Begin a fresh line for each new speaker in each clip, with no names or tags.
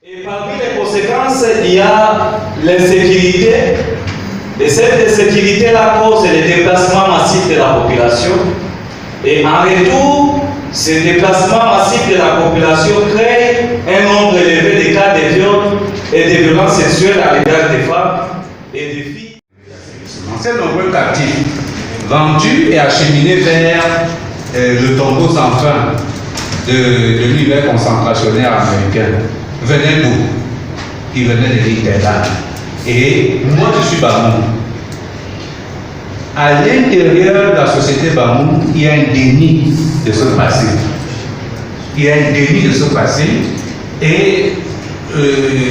Et parmi les conséquences, il y a l'insécurité. Et cette insécurité-là cause les déplacements massifs de la population. Et en retour, ces déplacements massifs de la population créent un nombre élevé de cas de viol et de violences sexuelles à l'égard des femmes et des filles.
Ces nombreux captifs vendus et acheminés vers le tombeau sans fin de l'univers concentrationnaire américain venaient d'où? Ils venaient de l'Italie. Et moi je suis Bamou. À l'intérieur de la société Bamou, il y a un déni de ce passé. Il y a un déni de ce passé. Et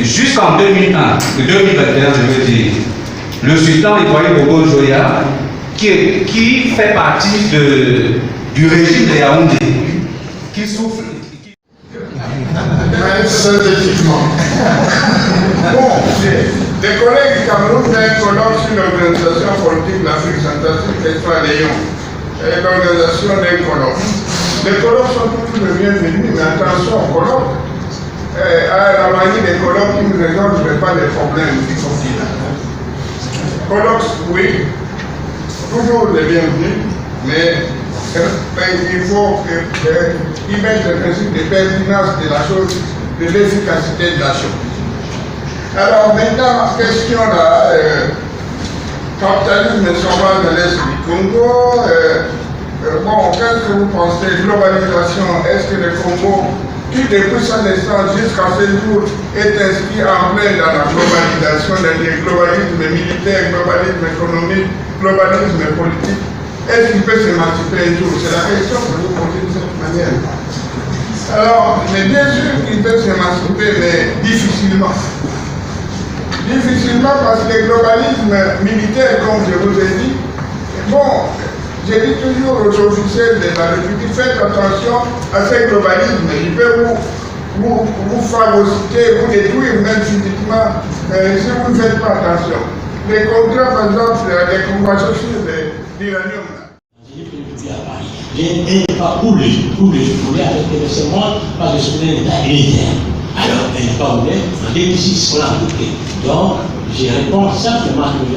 jusqu'en 2001, 2021 je veux dire, le sultan Ibrahim Bobo Joya, qui fait partie du régime de Yaoundé, qui souffre.
Synthétiquement. Bon, des collègues du Cameroun font un colloque sur l'organisation politique de l'Afrique centrale, question à Léon, et l'organisation d'un colloque. Les colloques sont toujours les bienvenus, mais attention au colloque. À la manière des colloques qui ne résolvent pas les problèmes du continent. Colloques, oui, toujours les bienvenus, mais il faut y mettre le principe de pertinence de la chose, de l'efficacité de la chose. Alors maintenant, question là, capitalisme et chômage de l'Est du Congo, bon, qu'est-ce que vous pensez? Globalisation, est-ce que le Congo, qui depuis sa naissance jusqu'à ce jour est inscrit en plein dans la globalisation, le globalisme militaire, globalisme économique, globalisme politique, est-ce qu'il peut s'émanciper un jour? C'est la question que vous posez de cette manière. Alors, mais bien sûr qu'il peut s'émanciper, mais difficilement. Difficilement parce que le globalisme militaire, comme je vous ai dit, bon, j'ai dit toujours aux officiels de la République, faites attention à ce globalisme. Il peut vous phagocyter, vous détruire même physiquement si vous ne faites pas attention. Les contrats, par exemple, les conventions sur l'uranium.
J'ai pas pour le voulais avec le serment parce que je suis un état militaire. Alors, elle n'est pas ouverte, un déficit scolaire. Donc, je réponds simplement que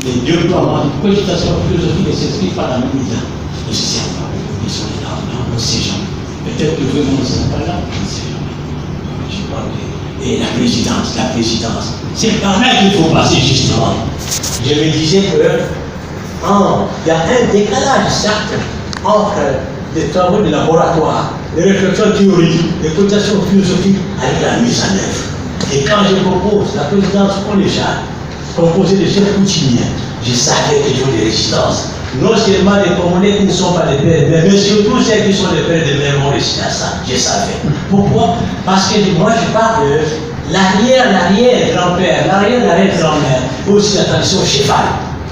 les deux plans de cogitation philosophique ne s'inscrivent pas dans le même état. Ils ne se servent pas. Ils sont là, on ne sait jamais. Peut-être que vraiment ils ne sont pas là, on ne sait jamais. Je crois que. Et la présidence. C'est par là qu'il faut passer justement. Je me disais que il y a un décalage certain entre les travaux de laboratoire, les réflexions théoriques, les cotations philosophiques avec la mise en œuvre. Et quand je propose la présidence collégiale, composée de chefs coutumiers, je savais qu'il y a des résistances. Non seulement des Congolais qui ne sont pas des pères, mais surtout ceux qui sont des pères de mères ont réussi à ça. Je savais. Pourquoi? Parce que moi je parle de l'arrière-grand-père, l'arrière-grand-mère, aussi la tradition cheval.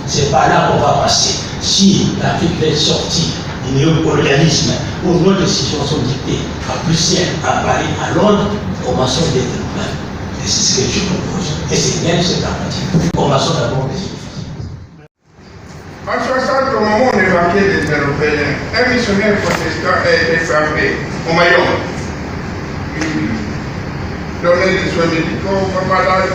C'est par là qu'on va passer. Si l'Afrique est sortie du néocolonialisme, où nos décisions sont dictées à Bruxelles, à Paris, à Londres, commençons d'être nous-mêmes. Et c'est ce que je propose. Et c'est bien cette pratique. Commençons d'abord des
En 60, au moment où on évacuait les Européens, un missionnaire protestant a été frappé au Mayombe. Il donnait des soins médicaux, malade,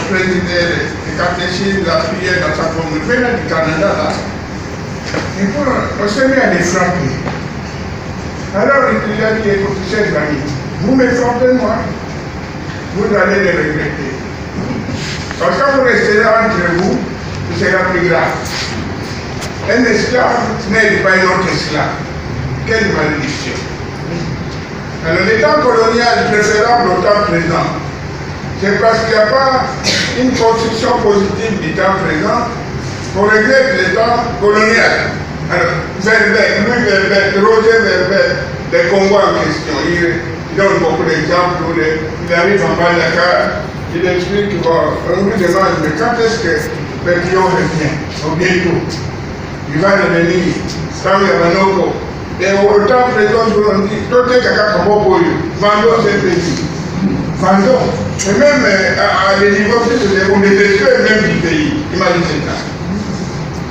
présidait les catéchismes, la prière dans sa commune. Il venait du Canada là. Et puis on s'est mis à les frapper. Alors il a dit, écoutez, chers amis, vous me frappez moi, vous allez les regretter. Parce que quand vous resterez entre vous, ce sera plus grave. Un esclave n'est pas un autre esclave. Quelle malédiction. Alors le temps colonial est préférable au temps présent. C'est parce qu'il n'y a pas une construction positive du temps présent qu'on regrette le temps colonial. Alors, Roger Verbet, les Congo en question, il donne beaucoup d'exemples où il arrive en bas de la carte, il explique qu'on lui demande, mais quand est-ce que Bertillon revient? Au bientôt. Il va revenir, quand il y a Manoko. Et au temps présent, on dit, tout est caca comme pour eux. Vendons ce pays. Vendons. Et même à des niveaux plus élevés, on détruit même du pays. Imaginez ça.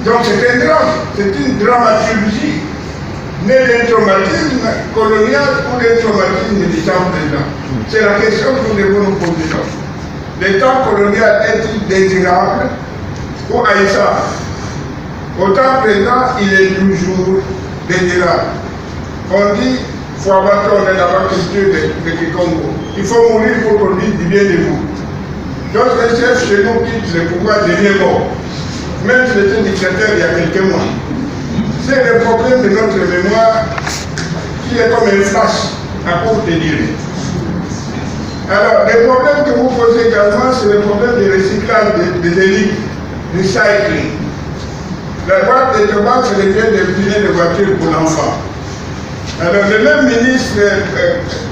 Donc c'est un drame, c'est une dramaturgie. né d'un traumatisme colonial ou d'un traumatisme du temps présent. C'est la question que nous devons nous poser. Le temps colonial est-il désirable ou haïssable? Au temps présent, il est toujours désirable. On dit, il faut abattre la culture de Kikongo. Il faut mourir pour qu'on dise du bien de vous. Lorsque le chef chez nous quitte le pouvoir, devient mort. Même si c'était dictateur il y a quelques mois. C'est le problème de notre mémoire qui est comme un flash à courte durée. Alors, les problèmes que vous posez également, c'est le problème du recyclage des élites, du cycling. La boîte de tabac, c'est le bien de pneus de voiture pour l'enfant. Alors, le même ministre,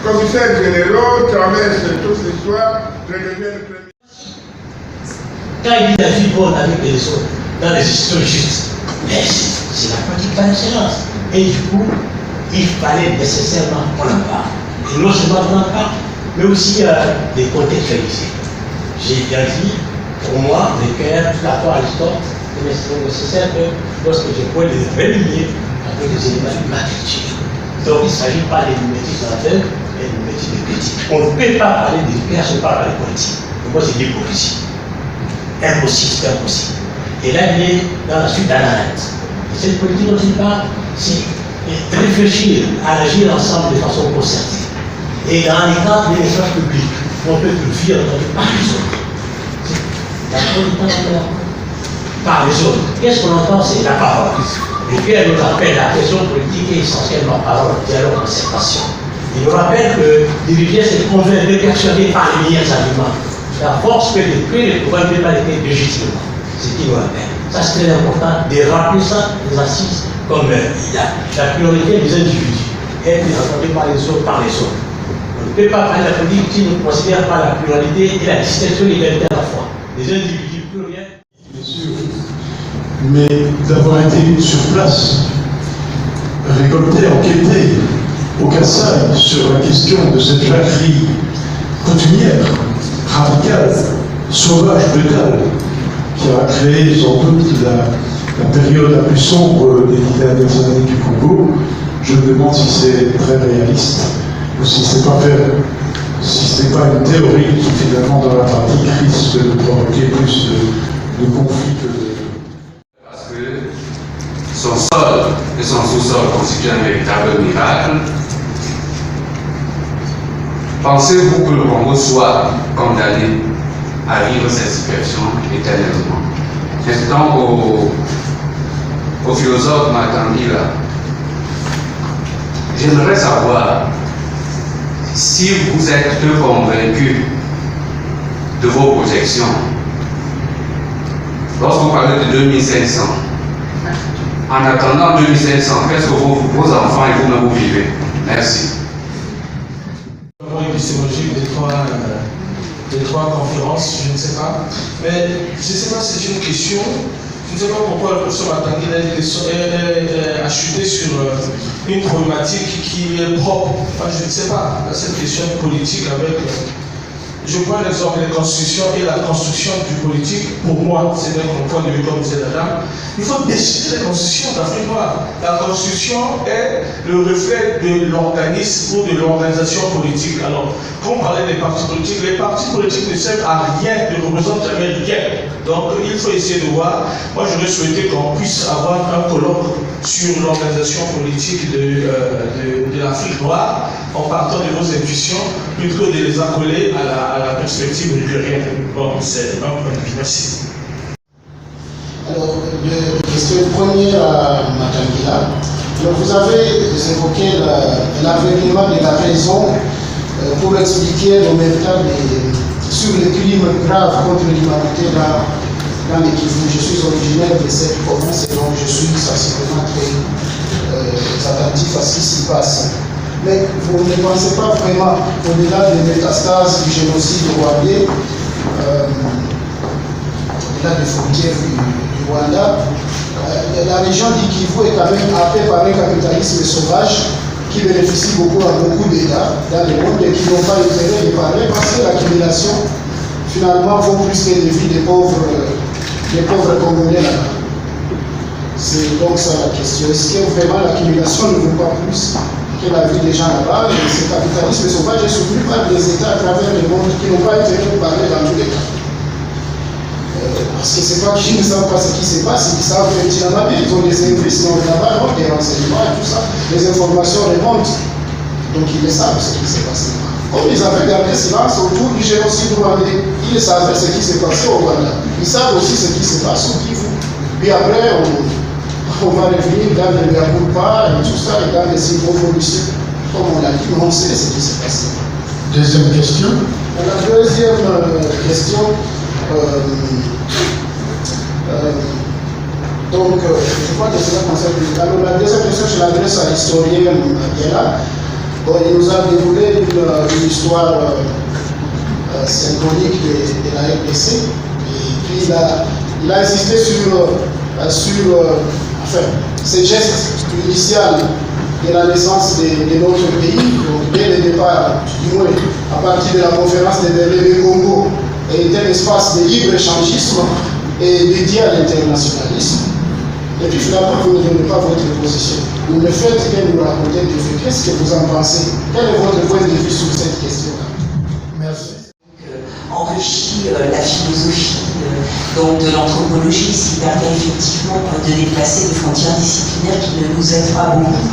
commissaire général, traverse toute l'histoire, redevient le premier.
Quand il dit la vie bonne avec les autres, dans les histoires justes, mais c'est la pratique par excellence. Et du coup, il fallait nécessairement qu'on en parle. Et non seulement qu'on en parle, mais aussi des contextualiser. J'ai bien dit, pour moi, l'équerre, tout rapport à l'histoire, c'est nécessaire que lorsque je peux les relier avec des éléments de ma culture. Donc il ne s'agit pas de mimétisme dans la tête, mais de mimétisme de critique. On ne peut pas parler de l'équerre sans parler de politique. Pour moi, c'est de l'hypocrisie. Impossible, c'est impossible. Et là, il est dans la suite d'analyse. Et cette politique dont il parle, c'est réfléchir à agir ensemble de façon concertée. Et dans les cadres des espaces publics, on peut le vivre par les autres. La politique par les autres. Qu'est-ce qu'on entend? C'est la parole. Lequel nous rappelle la question politique est essentiellement parole, dialogue, concertation. Il nous rappelle que diriger, c'est convaincre, persuader par les meilleurs arguments. La force que de créer les pouvoirs ne peut pas les créer légitimement. C'est ce qui nous rappelle. Ça, c'est très important de rappeler ça, les assises, comme la priorité des individus. Être entendu par les autres, par les autres. On ne peut pas parler de la politique qui ne considère pas la pluralité et la distinction de l'égalité à la fois. Les individus pluriels.
Bien sûr, mais d'avoir été sur place, récolter, enquêter au Kassai sur la question de cette jacquerie coutumière, radicale, sauvage, brutale, qui a créé sans doute la période la plus sombre des 10 dernières années du Congo. Je me demande si c'est très réaliste ou si c'est pas une théorie qui finalement dans la pratique risque de provoquer plus de conflits que de...
Parce que son sol et son sous-sol constituent un véritable miracle. Pensez-vous que le Congo soit condamné à vivre cette situation éternellement? Maintenant, au philosophe Matangila, j'aimerais savoir si vous êtes convaincu de vos projections. Lorsque vous parlez de 2500, en attendant 2500, qu'est-ce que vos enfants et vous-même vous vivez? Merci.
Épistémologique des trois conférences, je ne sais pas. Mais je ne sais pas si c'est une question. Je ne sais pas pourquoi le professeur Matangila a chuté sur une problématique qui est propre. Enfin, je ne sais pas. Cette question politique avec. Je prends l'exemple des constitutions et la construction du politique. Pour moi, c'est mon point de vue comme disait la dame. Il faut déchirer les constitutions d'Afrique noire. La constitution est le reflet de l'organisme ou de l'organisation politique. Alors, quand on parlait des partis politiques, les partis politiques ne servent à rien, ne représentent jamais rien. Donc, il faut essayer de voir. Moi, j'aurais souhaité qu'on puisse avoir un colloque sur l'organisation politique de l'Afrique noire, en partant de nos intuitions, plutôt de les accoler à la perspective rigueur. Bon, c'est un point de vue. Merci.
Alors, question première à Matangila. Donc, vous avez évoqué l'avènement de la raison pour expliquer l'omerta sur les crimes graves contre l'humanité dans les Kivu. Je suis originaire de cette province et donc je suis sensiblement très attentif à ce qui s'y passe. Mais vous ne pensez pas vraiment, au-delà des métastases du génocide rwandais, au-delà des frontières du Rwanda, la région du Kivu est quand même happée par un capitalisme sauvage qui bénéficie beaucoup à beaucoup d'États dans le monde et qui n'ont pas intérêt de parler parce que l'accumulation finalement vaut plus que les vies des pauvres Congolais là-bas. C'est donc ça la question. Est-ce que vraiment l'accumulation ne vaut pas plus que la vie des gens là-bas? Ce capitalisme sauvage est soutenu par des États à travers le monde qui n'ont pas été préparés dans tous les cas. Parce que c'est pas qu'ils ne savent pas ce qui se passe, ils savent pertinemment, ils ont des services là-bas, des renseignements et tout ça, les informations remontent. Donc ils le savent ce qui s'est passé. Comme ils avaient gardé silence autour du génocide rwandais, ils savaient ce qui s'est passé au Rwanda. Ils savent aussi ce qui se passe au Kivu. Puis après, on va revenir dans le Garoupa et tout ça, et dans les évolutions. Comme on l'a dit, on sait ce qui s'est passé.
Deuxième question.
La deuxième question, donc, je crois que cela concerne. Alors, la deuxième question, je l'adresse à l'historien Biela. Bon, il nous a déroulé une histoire synchronique de la RDC. Et puis, il a insisté sur ces gestes initial de la naissance de notre pays, donc dès le départ, du moins à partir de la conférence de Berlin, le Congo est un espace de libre-échangisme et dédié à l'internationalisme. Et puis finalement, vous ne donnez pas votre position. Vous ne faites que nous raconter des faits. Qu'est-ce que vous en pensez? Quel est votre point de vue sur cette question-là? Merci.
Enrichit la philosophie donc de l'anthropologie, ce qui permet effectivement de déplacer des frontières disciplinaires qui ne nous aident pas beaucoup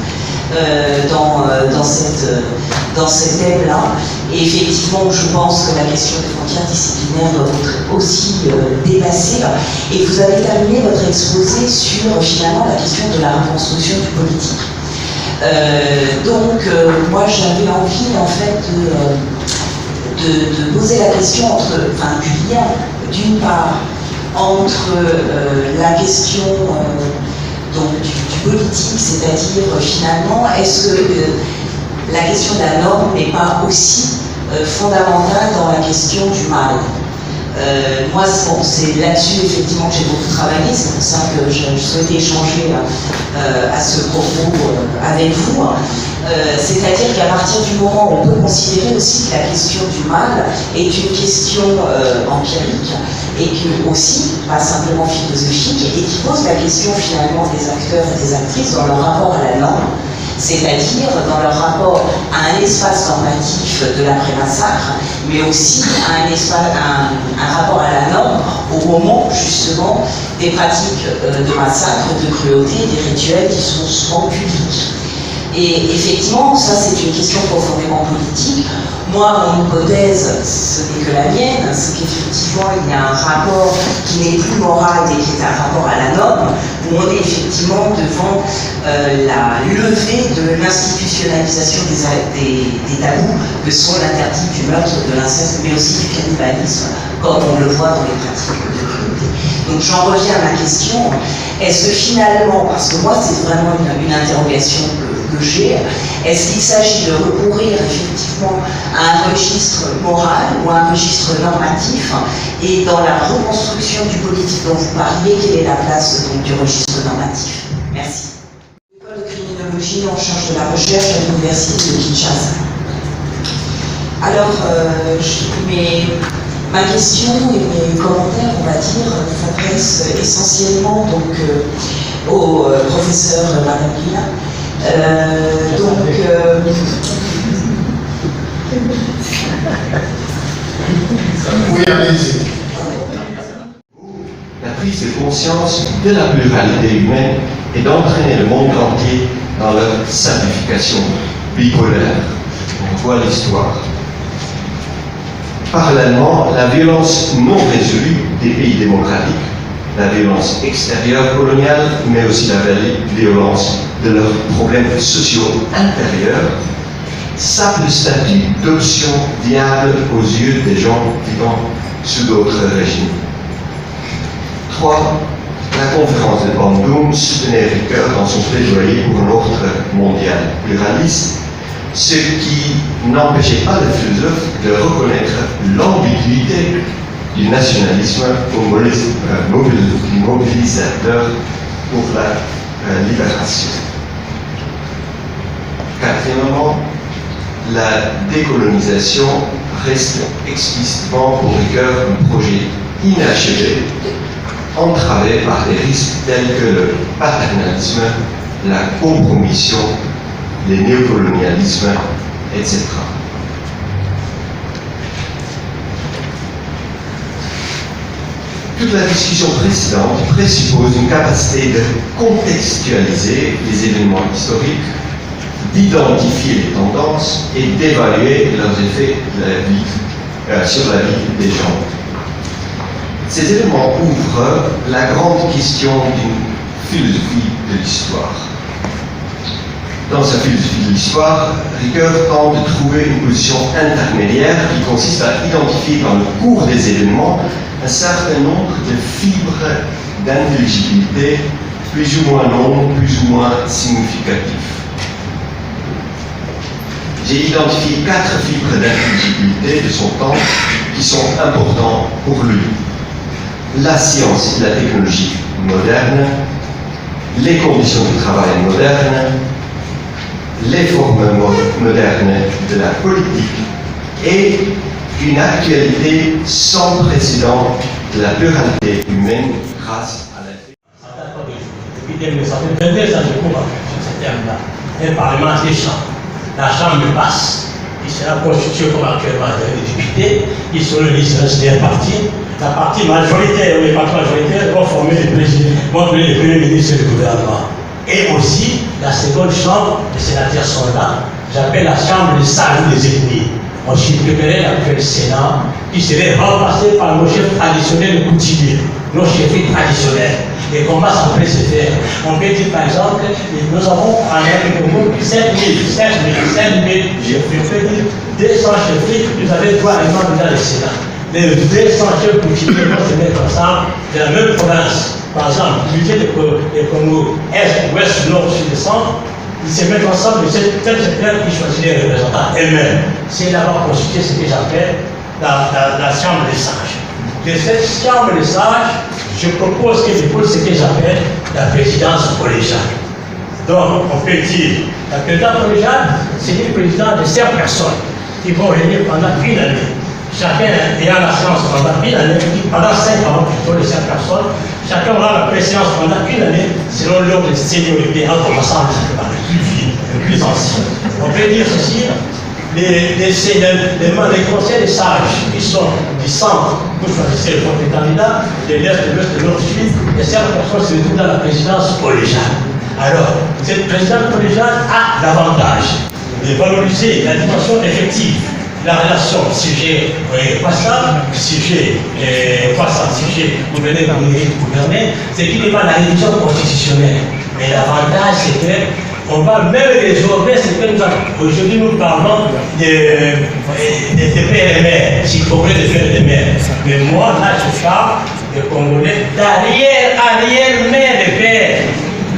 dans cette thème-là. Et effectivement, je pense que la question des frontières disciplinaires doit être aussi dépassée. Et vous avez terminé votre exposé sur finalement la question de la reconstruction du politique. Moi j'avais envie en fait de poser la question du lien d'une part entre la question du politique, c'est-à-dire finalement est-ce que la question de la norme n'est pas aussi fondamentale dans la question du mal. Moi, c'est là-dessus effectivement que j'ai beaucoup travaillé, c'est pour ça que je souhaitais échanger à ce propos avec vous. C'est-à-dire qu'à partir du moment où on peut considérer aussi que la question du mal est une question empirique et que aussi, pas simplement philosophique, et qui pose la question finalement des acteurs et des actrices dans leur rapport à la norme, c'est-à-dire dans leur rapport à un espace normatif de l'après-massacre, mais aussi à un rapport à la norme au moment justement des pratiques de massacre, de cruauté, des rituels qui sont souvent publics. Et effectivement, ça c'est une question profondément politique. Moi, mon hypothèse, ce n'est que la mienne, c'est qu'effectivement il y a un rapport qui n'est plus moral et qui est un rapport à la norme, où on est effectivement devant la levée de l'institutionnalisation des tabous que sont l'interdit du meurtre, de l'inceste, mais aussi du cannibalisme, comme on le voit dans les pratiques de cruauté. Donc j'en reviens à ma question, est-ce que finalement, parce que moi c'est vraiment une interrogation que j'ai, est-ce qu'il s'agit de recourir effectivement à un registre moral ou à un registre normatif, et dans la reconstruction du politique dont vous parliez, quelle est la place donc, du registre normatif? Merci. L'école de criminologie en charge de la recherche à l'université de Kinshasa. Alors, ma question et mes commentaires, on va dire, s'adressent essentiellement donc, au professeur Matangila.
Oui, allez-y.
La prise de conscience de la pluralité humaine et d'entraîner le monde entier dans leur simplification bipolaire. On voit l'histoire. Parallèlement, la violence non résolue des pays démocratiques, la violence extérieure coloniale, mais aussi la violence de leurs problèmes sociaux intérieurs, sape le statut d'option viable aux yeux des gens vivant sous d'autres régimes. 3. La conférence de Bandung soutenait Ricoeur dans son plaidoyer pour un ordre mondial pluraliste, ce qui n'empêchait pas le philosophe de reconnaître l'ambiguïté du nationalisme mobilisateur pour la libération. Quatrièmement, la décolonisation reste explicitement pour Ricoeur un projet inachevé entravée par des risques tels que le paternalisme, la compromission, les néocolonialismes, etc. Toute la discussion précédente présuppose une capacité de contextualiser les événements historiques, d'identifier les tendances et d'évaluer leurs effets sur la vie des gens. Ces éléments ouvrent la grande question d'une philosophie de l'histoire. Dans sa philosophie de l'histoire, Ricoeur tente de trouver une position intermédiaire qui consiste à identifier dans le cours des événements un certain nombre de fibres d'intelligibilité, plus ou moins longues, plus ou moins significatives. J'ai identifié 4 fibres d'intelligibilité de son temps qui sont importantes pour lui. La science et la technologie moderne, les conditions du travail modernes, les formes modernes de la politique et une actualité sans précédent de la pluralité humaine grâce à la...
Depuis 1922, ça se trouve sur ce terme-là. Un parlement des chambres. La chambre basse, qui sera constituée comme actuellement des députés, qui seront les listes d'un parti. La partie majoritaire ou les partis majoritaires vont former les premiers ministres du gouvernement. Et aussi, la seconde chambre, les sénateurs sont là, j'appelle la chambre des sages des ethnies. On s'y préparait l'actuel Sénat, qui serait remplacé par nos chefs traditionnels et coutumiers, nos chefs traditionnels. Et comment ça peut se faire? On peut dire par exemple que nous avons en Afrique 7 000 chefs, 200 chefs, vous avez droit à un membre dans le Sénat. Les 200 chefs coutumiers vont se mettre ensemble de la même province. Par exemple, l'unité des Congo, Est, Ouest, Nord, Sud et Centre, ils se mettent ensemble, c'est tel secteur qui choisit les représentants elles-mêmes. C'est d'avoir constitué ce que j'appelle la chambre des sages. De cette chambre des sages, je propose que je pose ce que j'appelle la présidence collégiale. Donc, on peut dire, la présidence collégiale, c'est une présidence de 5 personnes qui vont réunir pendant une année. Chacun ayant la séance pendant une année, pendant 5 ans, plutôt les 5 personnes, chacun aura la préséance pendant une année, selon l'ordre de seniorité, en commençant par le plus vieux, le plus ancien. On peut dire ceci, les conseils des sages qui sont du centre, vous choisissez votre candidat, de l'est, de l'ouest, de nord, sud, et 5 personnes se retrouvent dans la présidence collégiale. Alors, cette présidence collégiale a l'avantage de valoriser la dimension effective, la relation sujet-passable, sujet-passable, sujet gouverné, c'est qui dépend de la révision constitutionnelle. Mais l'avantage, c'est qu'on va même résorber ce que nous avons. Aujourd'hui, nous parlons des PRMR, s'il faut de faire des mères. Mais moi, là, je parle de Congolais d'arrière-mère de père.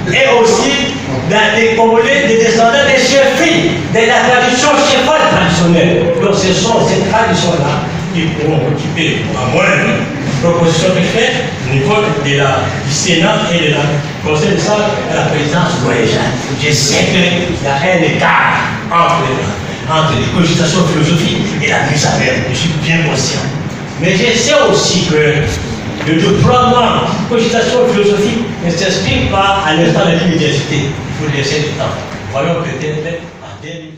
Et aussi des Congolais, des descendants des chefferies, de la tradition cheffale traditionnelle. Donc ce sont ces traditions-là qui pourront occuper, à mon avis, une proposition que je fais au niveau du Sénat et de la Conseil de salle et la présidence collégiale. Je sais qu'il y a un écart entre les cogitations philosophiques et la mise à même. Je suis bien conscient. Mais je sais aussi que le déploiement de cogitation philosophique ne s'exprime pas à l'instant de l'université. Il faut laisser le temps. Voyons peut-être en 2000.